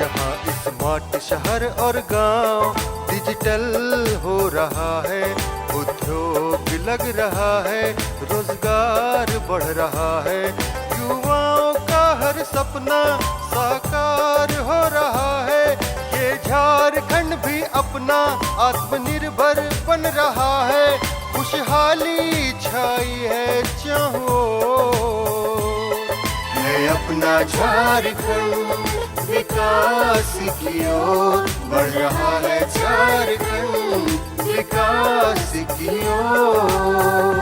जहां स्मार्ट शहर और गांव डिजिटल हो रहा है, उद्योग लग रहा है, रोजगार बढ़ रहा है, युवाओं का हर सपना साकार हो रहा है। ये झारखंड भी अपना आत्मनिर्भर बन रहा है, खुशहाली छाई है चाहो है अपना झारखंड, विकास की ओर बढ़ रहा है झारखंड, विकास की ओर।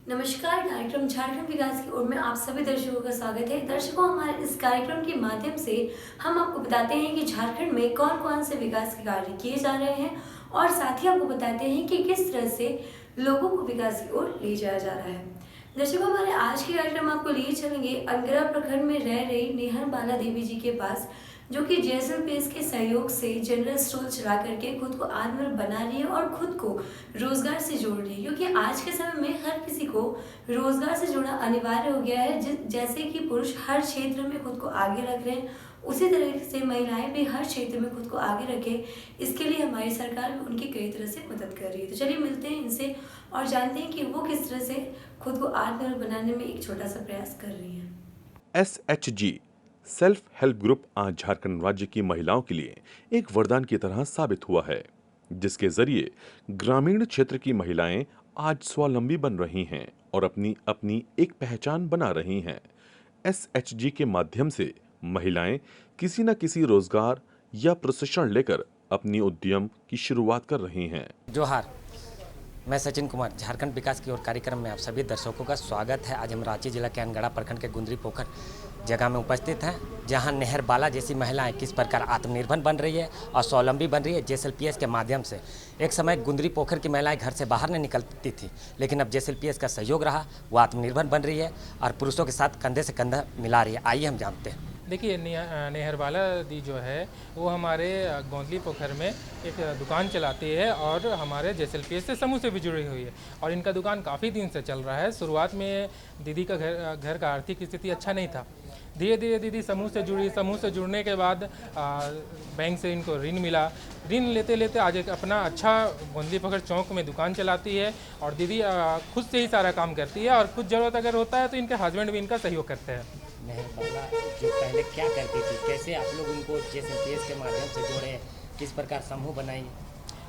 नमस्कार, कार्यक्रम झारखंड विकास की ओर में आप सभी दर्शकों का स्वागत है। दर्शकों, हमारे इस कार्यक्रम के माध्यम से हम आपको बताते हैं कि झारखंड में कौन कौन से विकास के कार्य किए जा रहे हैं और साथ ही आपको बताते हैं कि किस तरह से लोगों को विकास की ओर ले जाया जा रहा है। दर्शकों, हमारे आज के कार्यक्रम आपको लिए चलेंगे अंगरा प्रखंड में रह रही नेहर बाला देवी जी के पास, जो कि जेएसएलपीएस के सहयोग से जनरल स्टोर चला करके खुद को आत्मनिर्भर बना रही है और खुद को रोजगार से जोड़ रही है, क्योंकि आज के समय में हर किसी को रोजगार से जुड़ना अनिवार्य हो गया है। जैसे कि पुरुष हर क्षेत्र में खुद को आगे रख रहे हैं, उसी तरह से महिलाएं भी हर क्षेत्र में खुद को आगे रखें, इसके लिए हमारी सरकार भी उनकी कई तरह से मदद कर रही है। तो चलिए मिलते हैं इनसे और जानते हैं कि वो किस तरह से खुद को आत्मनिर्भर बनाने में एक छोटा सा प्रयास कर रही है। SHG सेल्फ हेल्प ग्रुप आज झारखंड राज्य की महिलाओं के लिए एक वरदान की तरह साबित हुआ है, जिसके जरिए ग्रामीण क्षेत्र की महिलाएं आज स्वावलंबी बन रही हैं और अपनी अपनी एक पहचान बना रही हैं। SHG के माध्यम से महिलाएं किसी न किसी रोजगार या प्रशिक्षण लेकर अपनी उद्यम की शुरुआत कर रही हैं। जोहार, मैं सचिन कुमार, झारखंड विकास की ओर कार्यक्रम में आप सभी दर्शकों का स्वागत है। आज हम रांची जिला के अनगढ़ा प्रखंड के गुंदरी पोखर जगह में उपस्थित हैं, जहां नेहर बाला जैसी महिलाएं किस प्रकार आत्मनिर्भर बन रही है और स्वावलंबी बन रही है जेएसएलपीएस के माध्यम से। एक समय गुंदरी पोखर की महिलाएं घर से बाहर नहीं निकलती थी, लेकिन अब जेएसएलपीएस का सहयोग रहा, वो आत्मनिर्भर बन रही है और पुरुषों के साथ कंधे से कंधा मिला रही है। आइए हम जानते हैं। देखिए, नेहर बाला दी जो है वो हमारे गोंदली पोखर में एक दुकान चलाती है और हमारे जेएसएलपीएस से समूह से भी जुड़ी हुई है और इनका दुकान काफ़ी दिन से चल रहा है। शुरुआत में दीदी का घर का आर्थिक स्थिति अच्छा नहीं था। धीरे धीरे दीदी समूह से जुड़ी, समूह से जुड़ने के बाद बैंक से इनको ऋण मिला। ऋण लेते लेते आज एक अपना अच्छा गोंदली पोखर चौक में दुकान चलाती है और दीदी खुद से ही सारा काम करती है और कुछ ज़रूरत अगर होता है तो इनके हस्बैंड भी इनका सहयोग करते हैं। नेहर बाला जो पहले क्या करती थी, कैसे आप लोग उनको जेएसएलपीएस के माध्यम से जोड़े, किस प्रकार समूह बनाई?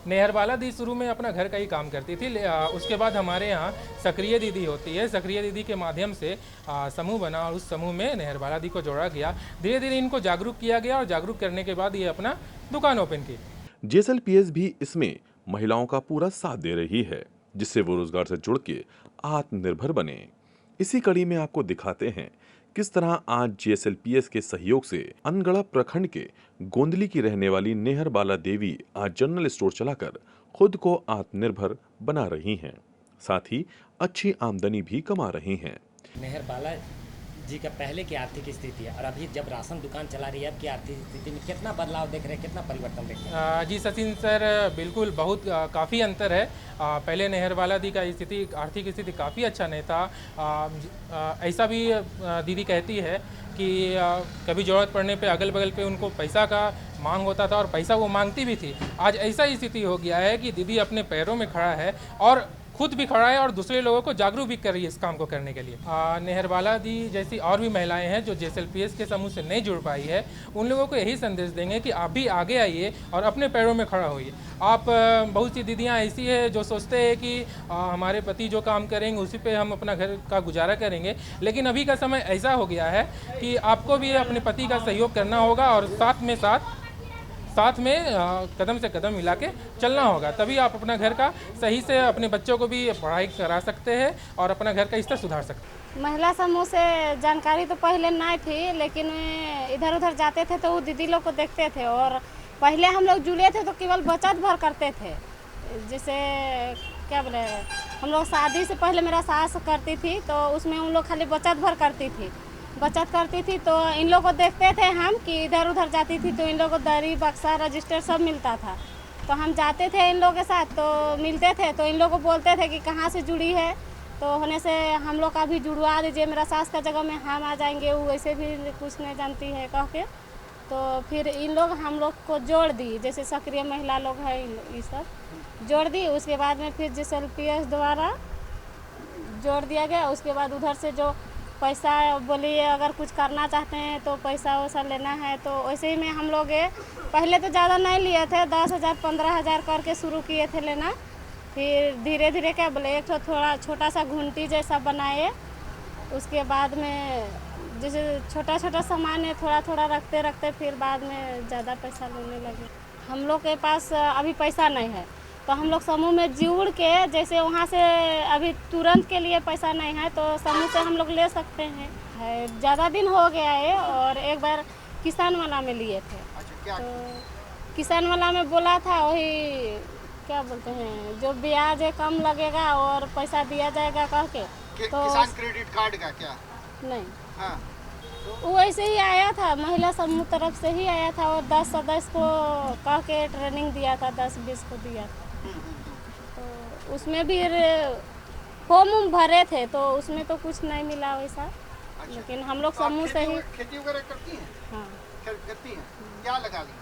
नेहर बाला दी शुरू में अपना घर का ही काम करती थी, उसके बाद हमारे यहाँ सक्रिय दीदी होती है। सक्रिय दीदी के माध्यम से समूह बना और उस समूह में नेहर बाला दी को जोड़ा गया। धीरे धीरे इनको जागरूक किया गया और जागरूक करने के बाद ये अपना दुकान ओपन की। जेएसएलपीएस भी इसमें महिलाओं का पूरा साथ दे रही है, जिससे वो रोजगार से जुड़ के आत्मनिर्भर बने। इसी कड़ी में आपको दिखाते हैं किस तरह आज जेएसएलपीएस के सहयोग से अनगढ़ा प्रखंड के गोंदली की रहने वाली नेहर बाला देवी आज जनरल स्टोर चलाकर खुद को आत्मनिर्भर बना रही हैं, साथ ही अच्छी आमदनी भी कमा रही हैं। नेहर बाला जी का पहले की आर्थिक स्थिति है और अभी जब राशन दुकान चला रही है, अब की आर्थिक स्थिति में कितना बदलाव देख रहे हैं, कितना परिवर्तन देख रहे हैं? जी सचिन सर, बिल्कुल बहुत काफ़ी अंतर है। पहले नेहर बाला दी का स्थिति, आर्थिक स्थिति काफ़ी अच्छा नहीं था। ऐसा भी दीदी कहती है कि कभी ज़रूरत पड़ने पे अगल बगल पे उनको पैसा का मांग होता था और पैसा वो मांगती भी थी। आज ऐसा स्थिति हो गया है कि दीदी अपने पैरों में खड़ा है और खुद भी खड़ा है और दूसरे लोगों को जागरूक भी कर रही है इस काम को करने के लिए। नेहर बाला दी जैसी और भी महिलाएं हैं जो जेएसएलपीएस के समूह से नहीं जुड़ पाई है, उन लोगों को यही संदेश देंगे कि आप भी आगे आइए और अपने पैरों में खड़ा होइए। आप बहुत सी दीदियां ऐसी है जो सोचते हैं कि हमारे पति जो काम करेंगे उसी पे हम अपना घर का गुजारा करेंगे, लेकिन अभी का समय ऐसा हो गया है कि आपको भी अपने पति का सहयोग करना होगा और साथ में कदम से कदम मिला के चलना होगा, तभी आप अपना घर का सही से अपने बच्चों को भी पढ़ाई करा सकते हैं और अपना घर का स्तर सुधार सकते हैं। महिला समूह से जानकारी तो पहले नहीं थी, लेकिन इधर उधर जाते थे तो वो दीदी लोग को देखते थे और पहले हम लोग जुड़े थे तो केवल बचत भर करते थे। जैसे क्या बोले, हम लोग शादी से पहले मेरा सास करती थी तो उसमें उन लोग खाली बचत भर करती थी तो इन लोग को देखते थे हम कि इधर उधर जाती थी तो इन लोग को दरी बक्सा रजिस्टर सब मिलता था, तो हम जाते थे इन लोगों के साथ तो मिलते थे तो इन लोग को बोलते थे कि कहाँ से जुड़ी है, तो होने से हम लोग का भी जुड़वा दीजिए, मेरा सास का जगह में हम आ जाएंगे, वो वैसे भी कुछ नहीं जानती है कह के तो फिर इन लोग हम लोग को जोड़ दी, जैसे सक्रिय महिला लोग हैं ये सब जोड़ दी। उसके बाद में फिर GSLPS द्वारा जोड़ दिया गया। उसके बाद उधर से जो पैसा बोलिए अगर कुछ करना चाहते हैं तो पैसा वैसा लेना है, तो वैसे ही में हम लोग पहले तो ज़्यादा नहीं लिए थे, 10,000 15,000 करके शुरू किए थे लेना। फिर धीरे धीरे क्या बोले एक तो थोड़ा छोटा सा घंटी जैसा बनाए। उसके बाद में जैसे छोटा छोटा सामान है थोड़ा थोड़ा रखते रखते फिर बाद में ज़्यादा पैसा लेने लगे। हम लोग के पास अभी पैसा नहीं है, तो हम लोग समूह में जुड़ के, जैसे वहाँ से अभी तुरंत के लिए पैसा नहीं है तो समूह से हम लोग ले सकते हैं। ज़्यादा दिन हो गया है और एक बार किसान वाला में लिए थे। तो किसान वाला में बोला था वही क्या बोलते हैं जो ब्याज है कम लगेगा और पैसा दिया जाएगा कह के। तो किसान क्रेडिट कार्ड का क्या? नहीं, हाँ, वो ऐसे ही आया था, महिला समूह तरफ से ही आया था और 10 सदस्य को कह के ट्रेनिंग दिया था, 10-20 को दिया था। तो उसमें भी फॉर्म भरे थे तो उसमें तो कुछ नहीं मिला वैसा। अच्छा। लेकिन हम लोग तो आप समूह से ही खेती वगैरह करती हैं? हाँ। करती हैं? क्या लगा ली?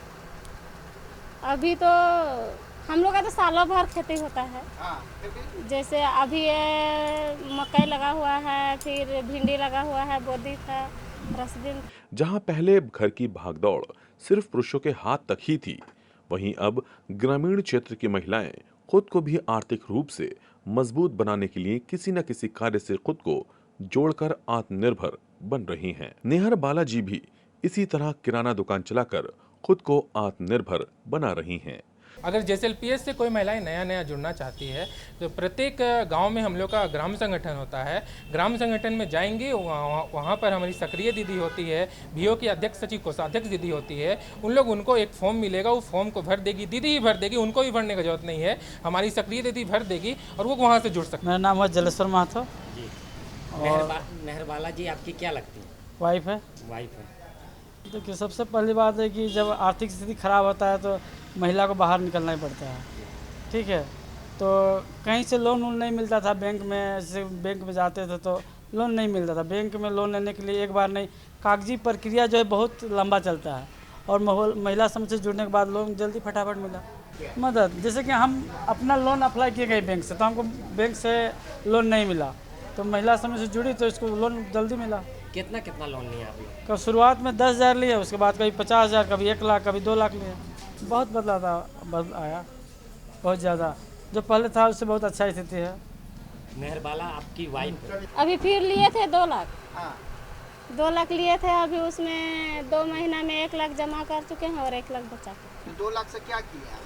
अभी तो हम लोग का तो सालों भर खेती होता है। हाँ, फिर भी? जैसे अभी ये मकई लगा हुआ है, फिर भिंडी लगा हुआ है, बोदी था, रसबिन। जहां पहले घर की भागदौड़ सिर्फ पुरुषों के हाथ तक ही थी, वहीं अब ग्रामीण क्षेत्र की महिलाएं खुद को भी आर्थिक रूप से मजबूत बनाने के लिए किसी न किसी कार्य से खुद को जोड़कर आत्मनिर्भर बन रही हैं। नेहर बालाजी भी इसी तरह किराना दुकान चलाकर खुद को आत्मनिर्भर बना रही हैं। अगर GSLPS से कोई महिलाएं नया जुड़ना चाहती है तो प्रत्येक गांव में हम लोग का ग्राम संगठन होता है। ग्राम संगठन में जाएंगे, वहाँ पर हमारी सक्रिय दीदी होती है, BO की अध्यक्ष सचिव कोषाध्यक्ष दीदी होती है। उनको एक फॉर्म मिलेगा, वो फॉर्म को भर देगी, दीदी ही भर देगी, उनको भी भरने की जरूरत नहीं है, हमारी सक्रिय दीदी भर देगी और वो वहाँ से जुड़ सकते हैं। मेरा नाम है जलेश्वर महतो। जी। नेहर बालाजी आपकी क्या लगती है? वाइफ है। वाइफ है। देखिए सबसे पहली बात है कि जब आर्थिक स्थिति खराब होता है तो महिला को बाहर निकलना ही पड़ता है, ठीक है। तो कहीं से लोन नहीं मिलता था बैंक में, जैसे बैंक में जाते थे तो लोन नहीं मिलता था। बैंक में लोन लेने के लिए एक बार नहीं, कागजी प्रक्रिया जो है बहुत लंबा चलता है और महिला समूह से जुड़ने के बाद लोन जल्दी फटाफट मिला। मदद जैसे कि हम अपना लोन अप्लाई किए गए बैंक से, तो हमको बैंक से लोन नहीं मिला, तो महिला समूह से जुड़ी तो इसको लोन जल्दी मिला। कितना लोन लिया आपने? कब शुरुआत में 10,000 लिए, उसके बाद कभी 50,000, कभी 1 लाख, कभी 2 लाख लिए। बहुत बदल आया, बहुत ज़्यादा। जो पहले था उससे बहुत अच्छा स्थिति है। नेहर बाला आपकी वाइफ है। अभी फिर लिए थे 2 लाख। हाँ। 2 लाख लिए थे, अभी उसमें 2 महीना में 1 लाख जमा कर चुके हैं और 1 लाख बचा के। 2 लाख से क्या किया?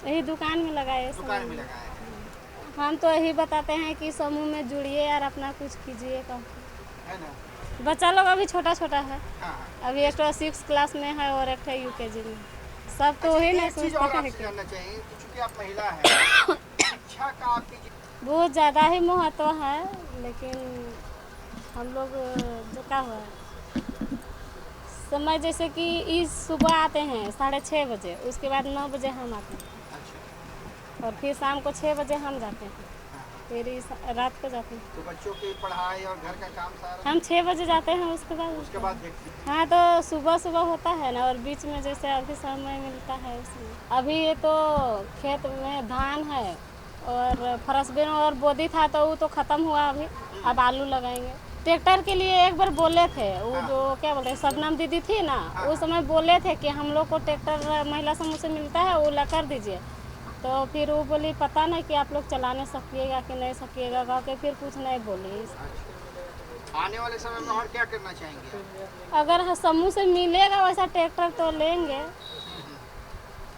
यही दुकान में लगाए। दुकान में लगाया। हम तो यही बताते हैं कि समूह में जुड़िए और अपना कुछ कीजिए, है ना? बच्चा लोग अभी छोटा छोटा है। हाँ। अभी एक तो 6 क्लास में है और एक तो UKG में। सब तो वही नहीं एक चीज़ सोचते और हैं आपसे जानना चाहिए कि चूंकि आप महिला हैं, शिक्षा का आपकी बहुत ज़्यादा ही महत्व है, लेकिन हम लोग जो क्या हुआ समय जैसे कि इस सुबह आते हैं 6:30 बजे, उसके बाद 9 बजे हम आते हैं और फिर शाम को 6 बजे हम जाते हैं, फिर रात को जाते हैं। तो बच्चों की पढ़ाई और घर का काम सारा हम 6 बजे जाते हैं, उसके बाद देखते हैं। हाँ, तो सुबह होता है ना, और बीच में जैसे अभी समय मिलता है उसमें। अभी ये तो खेत में धान है और फरसबीन और बोदी था तो वो तो ख़त्म हुआ, अभी अब आलू लगाएंगे। ट्रैक्टर के लिए एक बार बोले थे, वो जो क्या बोलते हैं शबनम दीदी थी ना, उस समय बोले थे कि हम लोग को ट्रैक्टर महिला समूह से मिलता है, वो ला कर दीजिए। तो फिर वो बोली पता नहीं कि आप लोग चलाने सकिएगा कि नहीं सकिएगा, कह के फिर कुछ नहीं बोली। आने वाले समय में और क्या करना चाहेंगे? अगर समूह से मिलेगा वैसा ट्रैक्टर तो लेंगे।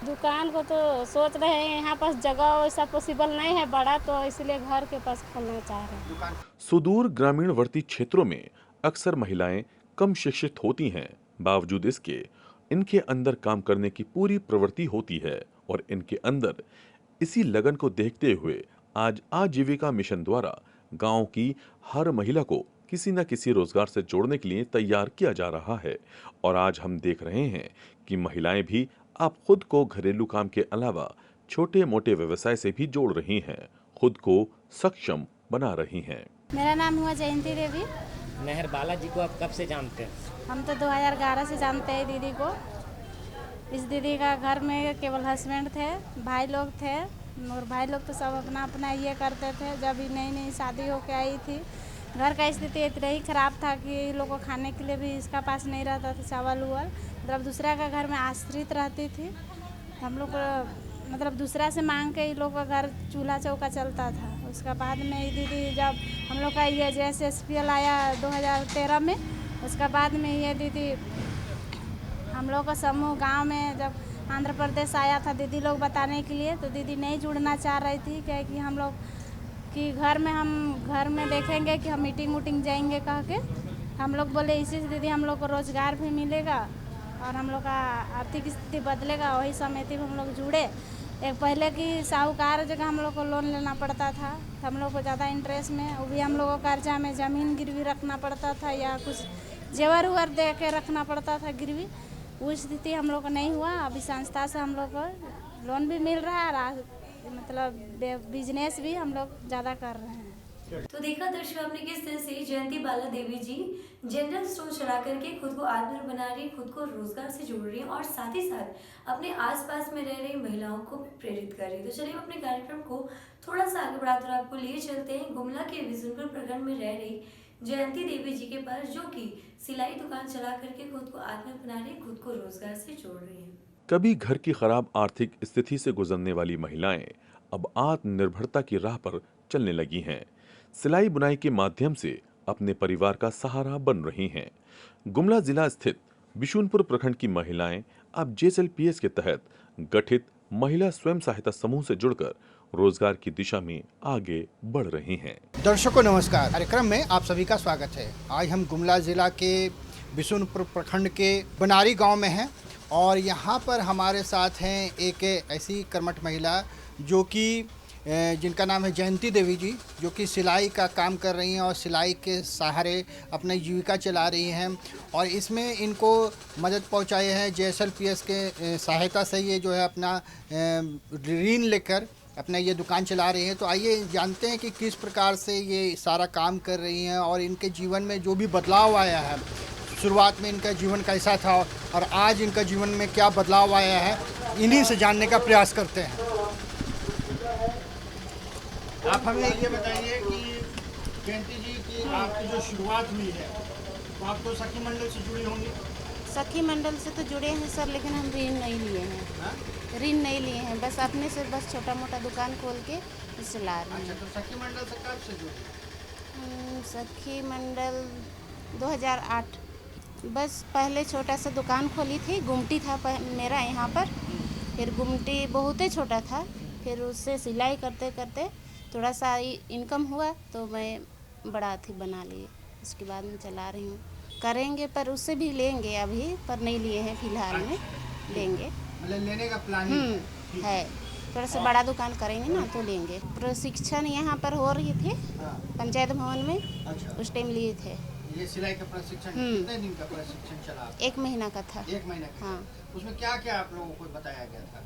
दुकान को तो सोच रहे हैं, यहाँ पास जगह वैसा पॉसिबल नहीं है बड़ा, तो इसलिए घर के पास खोलना चाह रहे हैं। सुदूर ग्रामीणवर्ती क्षेत्रों में अक्सर महिलाएं कम शिक्षित होती हैं, बावजूद इसके इनके अंदर काम करने की पूरी प्रवृत्ति होती है और इनके अंदर इसी लगन को देखते हुए आज आजीविका मिशन द्वारा गांव की हर महिला को किसी न किसी रोजगार से जोड़ने के लिए तैयार किया जा रहा है। और आज हम देख रहे हैं कि महिलाएं भी अब खुद को घरेलू काम के अलावा छोटे मोटे व्यवसाय से भी जोड़ रही हैं, खुद को सक्षम बना रही हैं। मेरा नाम हुआ जयंती देवी। नेहर बालाजी को आप कब से जानते हैं? हम तो 2011 से जानते हैं दीदी को। इस दीदी का घर में केवल हस्बैंड थे, भाई लोग थे, मगर भाई लोग तो सब अपना अपना ये करते थे। जब ही नई नई शादी होके आई थी, घर का स्थिति इतना ही ख़राब था कि लोग को खाने के लिए भी इसका पास नहीं रहता था चावल उवल, मतलब दूसरा का घर में आश्रित रहती थी। हम लोग मतलब दूसरा से मांग के ही लोग का घर चूल्हा चौका चलता था। उसका बाद में ये दीदी जब हम लोग का ये JSSPL आया 2013 में, उसका बाद में ये दीदी हम लोग का समूह गांव में जब आंध्र प्रदेश आया था दीदी लोग बताने के लिए, तो दीदी नहीं जुड़ना चाह रही थी क्योंकि हम लोग कि घर में देखेंगे कि हम मीटिंग वूटिंग जाएंगे कह के। हम लोग बोले इसी से दीदी हम लोग को रोज़गार भी मिलेगा और हम लोग का आर्थिक स्थिति बदलेगा। वही समिति में हम लोग जुड़े। एक पहले की साहूकार जगह हम लोग को लोन लेना पड़ता था, तो हम लोग को ज़्यादा इंटरेस्ट में, वो भी हम लोग को कर्जा में ज़मीन गिरवी रखना पड़ता था या कुछ जेवर उवर दे के रखना पड़ता था गिरवी। वो स्थिति हम लोग को नहीं हुआ। अभी संस्था से हम लोग को लोन भी मिल रहा है और मतलब बिजनेस भी हम लोग ज़्यादा कर रहे हैं। तो देखा दर्शक आपने किस तरह से जयंती बाला देवी जी जनरल स्टोर चला करके खुद को आत्मनिर्भर बना रही, खुद को रोजगार से जोड़ रही हैं और साथ ही साथ अपने आसपास में रह रही महिलाओं को भी प्रेरित कर रही है। तो चलिए अपने कार्यक्रम को थोड़ा सा आगे बढ़ाकर आपको लिए चलते हैं गुमला के बिशुनपुर प्रखंड में रह रही जयंती देवी जी के पास, जो कि सिलाई दुकान चला करके खुद को आत्मनिर्भर बना रही, खुद को रोजगार से जोड़ रही है। कभी घर की खराब आर्थिक स्थिति से गुजरने वाली महिलाएं अब आत्मनिर्भरता की राह पर चलने लगी हैं। सिलाई बुनाई के माध्यम से अपने परिवार का सहारा बन रही हैं। गुमला जिला स्थित बिशुनपुर प्रखंड की महिलाएं अब JSLPS के तहत गठित महिला स्वयं सहायता समूह से जुड़कर रोजगार की दिशा में आगे बढ़ रही हैं। दर्शकों नमस्कार, कार्यक्रम में आप सभी का स्वागत है। आज हम गुमला जिला के बिशुनपुर प्रखंड के बनारी गांव में हैं और यहाँ पर हमारे साथ हैं एक ऐसी कर्मठ महिला जो कि जिनका नाम है जयंती देवी जी, जो कि सिलाई का काम कर रही हैं और सिलाई के सहारे अपनी जीविका चला रही हैं। और इसमें इनको मदद पहुंचाई है JSLPS के सहायता से। ये जो है अपना ऋण लेकर अपना ये दुकान चला रही हैं। तो आइए जानते हैं कि किस प्रकार से ये सारा काम कर रही हैं और इनके जीवन में जो भी बदलाव आया है। शुरुआत में इनका जीवन कैसा था और आज इनका जीवन में क्या बदलाव आया है, इन्हीं से जानने का प्रयास करते हैं। आप हमें ये बताइए कि जयंती जी की आपकी जो शुरुआत हुई है, तो आप तो सखी मंडल से जुड़ी होंगी। सखी मंडल से तो जुड़े हैं सर, लेकिन हम ऋण नहीं लिए हैं। ऋण नहीं लिए हैं, बस अपने से बस छोटा मोटा दुकान खोल के चला रहे हैं। अच्छा, तो सखी मंडल से कब से जुड़ी? सखी मंडल 2008। बस पहले छोटा सा दुकान खोली थी, गुमटी था मेरा यहाँ पर। फिर गुमटी बहुत ही छोटा था, फिर उससे सिलाई करते करते थोड़ा सा इनकम हुआ तो मैं बड़ा थी बना लिए। उसके बाद में चला रही हूँ। करेंगे पर उससे भी लेंगे, अभी पर नहीं लिए हैं फिलहाल में, लेंगे। मतलब लेने का प्लान है। थोड़ा सा बड़ा दुकान करेंगे ना तो लेंगे। प्रशिक्षण यहाँ पर हो रही थी पंचायत भवन में। अच्छा। उस टाइम लिए थे। ये सिलाई का प्रशिक्षण कितने दिन का प्रशिक्षण चला? 1 महीना का था। 1 महीना का। हाँ। उसमें क्या क्या आप लोगों को बताया गया था?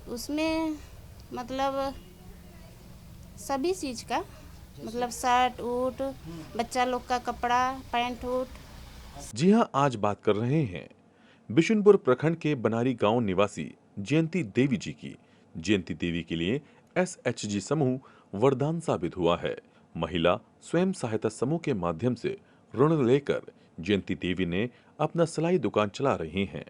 उसमें मतलब सभी चीज़ का, मतलब शर्ट ऊट, बच्चा लोग का कपड़ा, पैंट ऊट। जी हां, आज बात कर रहे हैं बिशुनपुर प्रखंड के बनारी गांव निवासी जयंती देवी जी की। जयंती देवी के लिए SHG समूह वरदान साबित हुआ है। महिला स्वयं सहायता समूह के माध्यम से ऋण लेकर जयंती देवी ने अपना सिलाई दुकान चला रही हैं।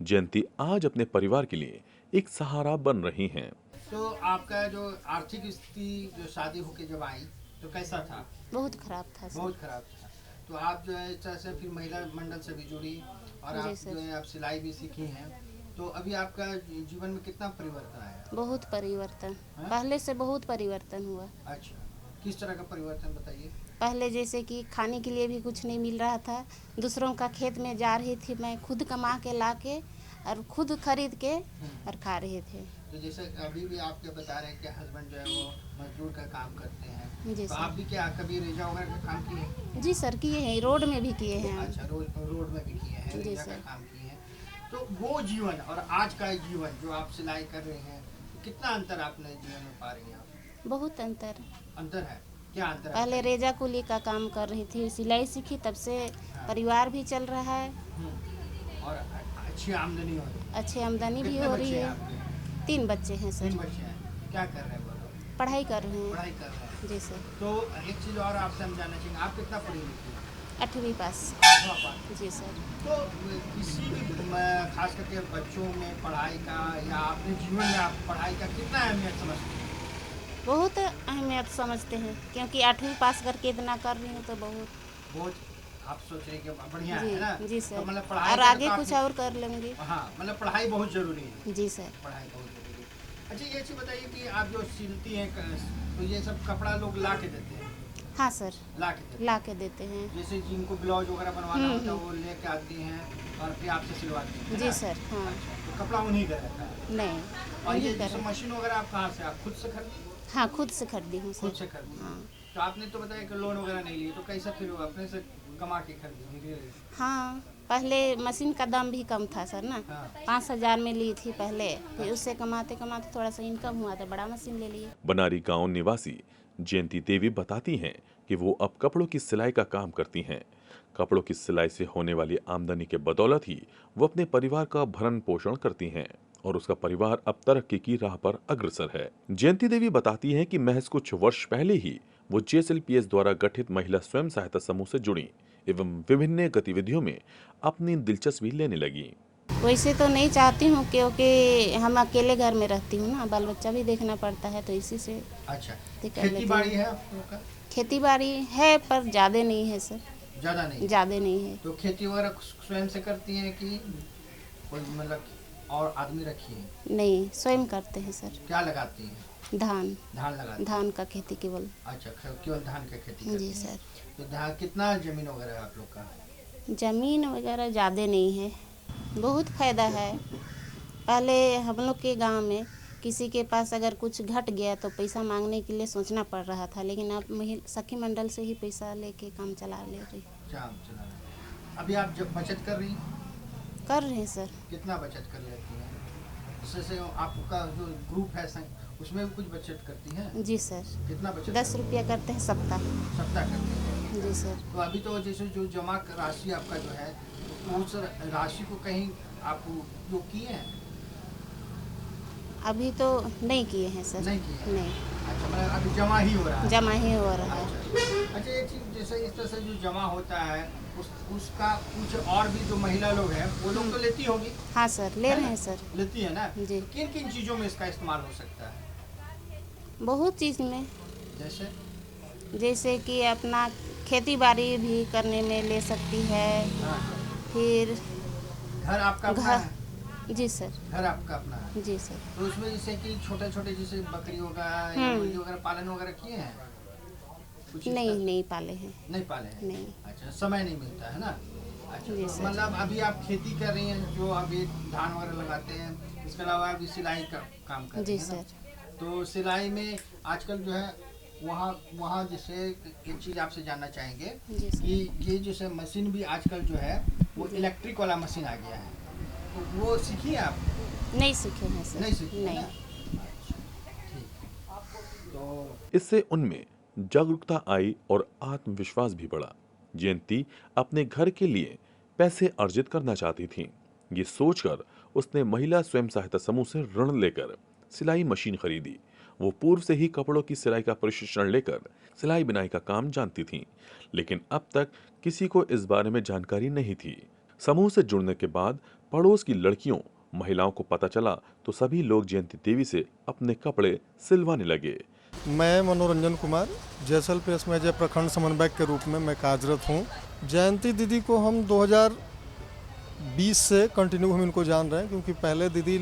जयंती आज अपने परिवार के लिए एक सहारा बन रही हैं। तो आपका जो आर्थिक स्थिति जो शादी होके जब आई तो कैसा था? बहुत खराब था सर। बहुत खराब था। तो आप जो है इस तरह से फिर महिला मंडल से भी जुड़ी और आप जो है आप सिलाई भी सीखी हैं। तो अभी आपका जीवन में कितना परिवर्तन आया? बहुत परिवर्तन, पहले से बहुत परिवर्तन हुआ। अच्छा, किस तरह का परिवर्तन बताइए? पहले जैसे कि खाने के लिए भी कुछ नहीं मिल रहा था, दूसरों का खेत में जा रही थी, मैं खुद कमा के ला के और खुद खरीद के और खा रहे थे। तो जैसे अभी भी आप क्या बता रहे हैं कि हस्बैंड जो है वो मजदूर का काम करते हैं, जी तो सर। आप भी क्या कभी रेजा वगैरह का काम किए हैं? जी सर, किए हैं, रोड में भी किए हैं। अच्छा, रोड में भी किए हैं, जी रेजा का सर। काम किए हैं। तो वो जीवन और आज का जीवन जो आप सिलाई कर रहे हैं, तो कितना अंतर आपने जीवन में पा रही हैं आप? बहुत अंतर है। क्या अंतर है? पहले रेजा कुली का काम कर रही थी, सिलाई सीखी, तब से परिवार भी चल रहा है। और अच्छी आमदनी हो रही है? अच्छी आमदनी भी कितने हो बच्चे रही हैं है। आपके? 3 बच्चे हैं 3 सर। बच्चे हैं। क्या कर रहे हैं वो लोग? पढ़ाई कर रहे हैं। पढ़ाई कर रहे हैं। जी सर। तो एक चीज़ और आपसे हम जानना चाहेंगे, आप कितना पढ़ी लिखी हैं? 8वीं पास। 8वां पास। जी सर। तो किसी भी खास करके बच्चों में पढ़ाई का या अपने जीवन में आप पढ़ाई का कितना अहमियत समझते हैं? बहुत अहमियत समझते हैं, क्योंकि 8वीं पास करके इतना कर रही हूँ तो बहुत आप सोच रहे हैं कि बढ़िया है ना? जी सर। तो मतलब पढ़ाई और का आगे तो कुछ काफी- और कर लेंगे। हाँ, मतलब पढ़ाई बहुत जरूरी है। जी सर। पढ़ाई बहुत जरूरी है। अच्छा, ये चीज़ बताइए कि आप जो सिलती हैं तो ये सब कपड़ा लोग ला के देते हैं? हाँ सर, ला के देते हैं। ला के देते हैं। जैसे जिनको ब्लाउज वगैरह बनवाना होता है वो लेके आती हैं और फिर आपसे सिलवाती हैं? जी सर। हाँ। तो कपड़ा उन्हीं का रहता है? नहीं, और ये नहीं जैसे कर। मशीन वगैरह आप कहाँ से, आप खुद से खरीदी? हाँ, खुद से खरीदी हूँ खुद सर। से खरीदी? हाँ। तो आपने तो बताया कि लोन वगैरह नहीं लिए, तो कैसे फिर वो अपने से कमा के खरीदी? हाँ, पहले मशीन का दाम भी कम था सर ना। हाँ। 5,000 में ली थी पहले, फिर उससे कमाते कमाते थोड़ा सा इनकम हुआ तो बड़ा मशीन ले लिए। बनारी गांव निवासी जयंती देवी बताती हैं कि वो अब कपड़ों की सिलाई का काम करती हैं। कपड़ों की सिलाई से होने वाली आमदनी के बदौलत ही वो अपने परिवार का भरण पोषण करती हैं और उसका परिवार अब तरक्की की राह पर अग्रसर है। जयंती देवी बताती हैं कि महज कुछ वर्ष पहले ही वो JSLPS द्वारा गठित महिला स्वयं सहायता समूह से जुड़ी एवं विभिन्न गतिविधियों में अपनी दिलचस्पी लेने लगी। वैसे तो नहीं चाहती हूँ, क्योंकि हम अकेले घर में रहती हूँ ना, बाल बच्चा भी देखना पड़ता है, तो इसी से अच्छा, ठीक है, खेती लेकिन- बाड़ी है आप लोगों का? खेती बाड़ी है पर ज़्यादा नहीं है सर। ज़्यादा नहीं? ज़्यादा नहीं है। तो खेती वगैरह स्वयं से करती हैं कि कोई मतलब और आदमी रखी है? नहीं, स्वयं करते हैं सर। क्या लगाती हैं? धान, धान लगाती हैं? धान का खेती केवल। अच्छा, केवल धान की खेती करती जी हैं? सर। तो धान कितना जमीन वगैरह है आप लोग का? ज़मीन वगैरह ज़्यादा नहीं है। बहुत फ़ायदा है। पहले हम लोग के गांव में किसी के पास अगर कुछ घट गया तो पैसा मांगने के लिए सोचना पड़ रहा था, लेकिन अब सखी मंडल से ही पैसा लेके काम चला ले रही। काम चला रहे हैं। अभी आप जब बचत कर रही हैं? कर रहे हैं सर। कितना बचत कर लेती हैं? जैसे आपका जो ग्रुप है उसमें भी कुछ बचत करती हैं? जी सर। कितना बचत? 10 रुपया करते हैं सप्ताह। सप्ताह करते हैं? जी सर। तो अभी तो जैसे जो जमा राशि आपका जो है, तो उस राशि को कहीं आप जो किए हैं? अभी तो नहीं किए हैं सर। नहीं किए हैं? नहीं, अच्छा, मतलब अभी जमा ही हो रहा है? जमा ही हो रहा है। अच्छा, ये चीज़ जैसे इस तरह से जो जमा होता है उसका कुछ और भी जो महिला लोग हैं वो लोग तो लेती होगी? हाँ सर, ले रहे हैं सर। लेती है ना? जी। किन किन चीज़ों में इसका इस्तेमाल हो सकता है? बहुत चीज़ में, जैसे कि अपना खेती बाड़ी भी करने में ले सकती है। हाँ, फिर घर आपका अपना घर, है? जी सर। घर आपका अपना है? जी सर। तो उसमें जैसे कि छोटे छोटे जैसे बकरी होगा या मुर्गी वगैरह पालन वगैरह किए हैं? कुछ इस नहीं, तरह- नहीं पाले हैं। नहीं पाले हैं? नहीं। अच्छा, समय नहीं मिलता है ना? अच्छा, जी तो सर। मतलब अभी आप खेती कर रही हैं, जो अभी धान वगैरह लगाते हैं, इसके अलावा अभी सिलाई का काम कर रही जी हैं ना? सर। तो सिलाई में आजकल जो है वहाँ जैसे एक चीज़ आपसे जानना चाहेंगे जी सर। कि ये जैसे मशीन भी आजकल जो है वो इलेक्ट्रिक वाला मशीन आ गया है, तो वो सीखी है आप? नहीं सीखे हैं सर। नहीं सीखी है नहीं। ना? अच्छा, ठीक। तो इससे उनमें जागरूकता आई और आत्मविश्वास भी बढ़ा। जयंती अपने घर के लिए पैसे अर्जित करना चाहती थी। ये सोचकर उसने महिला स्वयं सहायता समूह से ऋण लेकर सिलाई मशीन खरीदी। वो पूर्व से ही कपड़ों की सिलाई का प्रशिक्षण लेकर सिलाई बुनाई का काम जानती थी, लेकिन अब तक किसी को इस बारे में जानकारी नहीं थी। समूह से जुड़ने के बाद पड़ोस की लड़कियों महिलाओं को पता चला तो सभी लोग जयंती देवी से अपने कपड़े सिलवाने लगे। मैं मनोरंजन कुमार JSLPS में प्रखंड समन्वयक के रूप में मैं कार्यरत हूँ। जयंती दीदी को हम 2020 से कंटिन्यू हम इनको जान रहे हैं, क्योंकि पहले दीदी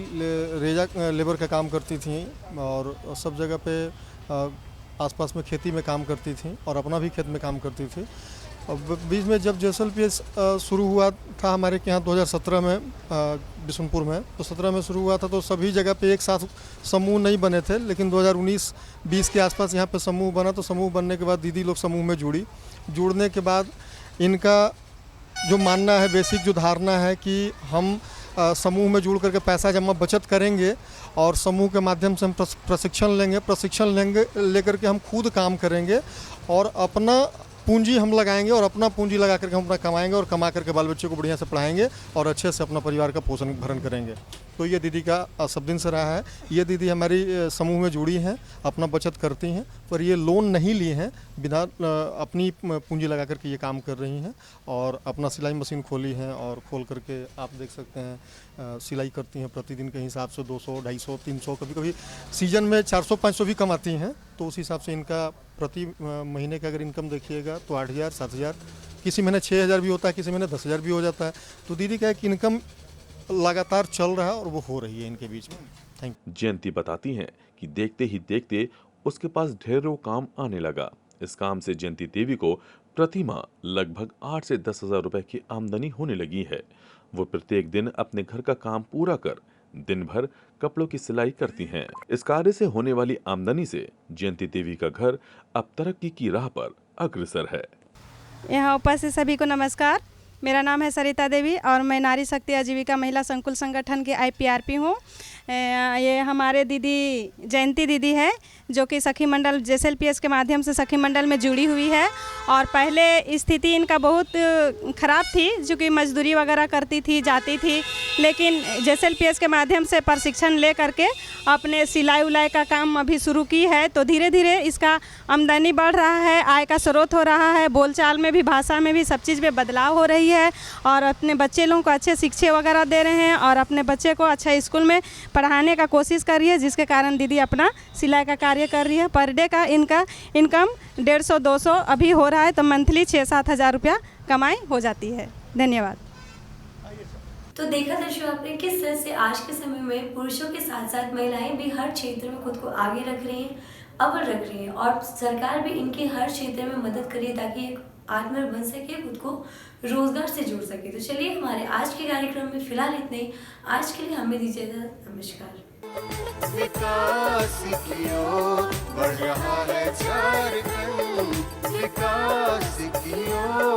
रेजा लेबर का काम करती थी और सब जगह पे आसपास में खेती में काम करती थी और अपना भी खेत में काम करती थी। अब बीच में जब JSLPS शुरू हुआ था हमारे यहाँ 2017 में बिशुनपुर में, तो 17 में शुरू हुआ था, तो सभी जगह पे एक साथ समूह नहीं बने थे, लेकिन 2019-20 के आसपास यहाँ पे समूह बना। तो समूह बनने के बाद दीदी लोग समूह में जुड़ने के बाद इनका जो मानना है, बेसिक जो धारणा है कि हम समूह में जुड़ करके पैसा जमा बचत करेंगे और समूह के माध्यम से हम प्रशिक्षण लेंगे लेकर के हम खुद काम करेंगे और अपना पूंजी हम लगाएंगे और अपना पूंजी लगा करके हम अपना कमाएंगे और कमा करके बाल बच्चों को बढ़िया से पढ़ाएंगे और अच्छे से अपना परिवार का पोषण भरण करेंगे। तो ये दीदी का सब दिन से रहा है। ये दीदी हमारी समूह में जुड़ी हैं, अपना बचत करती हैं, पर ये लोन नहीं लिए हैं, बिना अपनी पूंजी लगा करके ये काम कर रही हैं और अपना सिलाई मशीन खोली है और खोल करके आप देख सकते हैं सिलाई करती हैं। प्रतिदिन के हिसाब से 200, 250, 300, कभी कभी सीजन में 400, 500 भी कमाती हैं। तो उस हिसाब से इनका प्रति महीने का अगर इनकम देखिएगा तो 8,000, 7,000, किसी महीने 6,000 भी होता है, किसी महीने 10,000 भी हो जाता है। तो दीदी का एक इनकम लगातार चल रहा है और वो हो रही है इनके बीच में। Thank you. जयंती बताती हैं कि देखते ही देखते उसके पास ढेरों काम आने लगा। इस काम से जयंती देवी को प्रति माह लगभग 8 से 10,000 रुपए की आमदनी होने लगी है। वो प्रत्येक दिन अपने घर का काम पूरा कर दिन भर कपड़ों की सिलाई करती हैं। इस कार्य से होने वाली आमदनी से जयंती देवी का घर अब तरक्की की राह पर अग्रसर है। यहाँ उपस्थित सभी को नमस्कार। मेरा नाम है सरिता देवी और मैं नारी शक्ति आजीविका महिला संकुल संगठन के IPRP हूँ। ये हमारे दीदी जयंती दीदी है जो कि सखी मंडल JSLPS के माध्यम से सखी मंडल में जुड़ी हुई है। और पहले स्थिति इनका बहुत ख़राब थी, जो कि मजदूरी वगैरह करती थी, जाती थी, लेकिन JSLPS के माध्यम से प्रशिक्षण ले करके अपने सिलाई उलाई का काम अभी शुरू की है। तो धीरे धीरे इसका आमदनी बढ़ रहा है, आय का स्रोत हो रहा है, बोलचाल में भी, भाषा में भी, सब चीज़ में बदलाव हो रही है और अपने बच्चे लोगों को अच्छे शिक्षा वगैरह दे रहे हैं और अपने बच्चे को अच्छा स्कूल में पढ़ाने का कोशिश कर रही है, जिसके कारण दीदी अपना सिलाई का कार्य कर रही है। पर डे का इनका इनकम 150-200 अभी हो रहा है, तो मंथली 6-7 हज़ार रुपया कमाई हो जाती है। धन्यवाद। तो देखा दर्शकों आपने किस तरह से आज के समय में पुरुषों के साथ साथ महिलाएं भी हर क्षेत्र में खुद को आगे रख रही हैं, अव्वल रख रही हैं और सरकार भी इनकी हर क्षेत्र में मदद करिए ताकि एक आत्मनिर्भर बन सके, खुद को रोजगार से जोड़ सके। तो चलिए हमारे आज के कार्यक्रम में फिलहाल इतने ही। आज के लिए हमें दीजिएगा नमस्कार। विकास की ओर बढ़ रहा है झारखंड, विकास की ओर।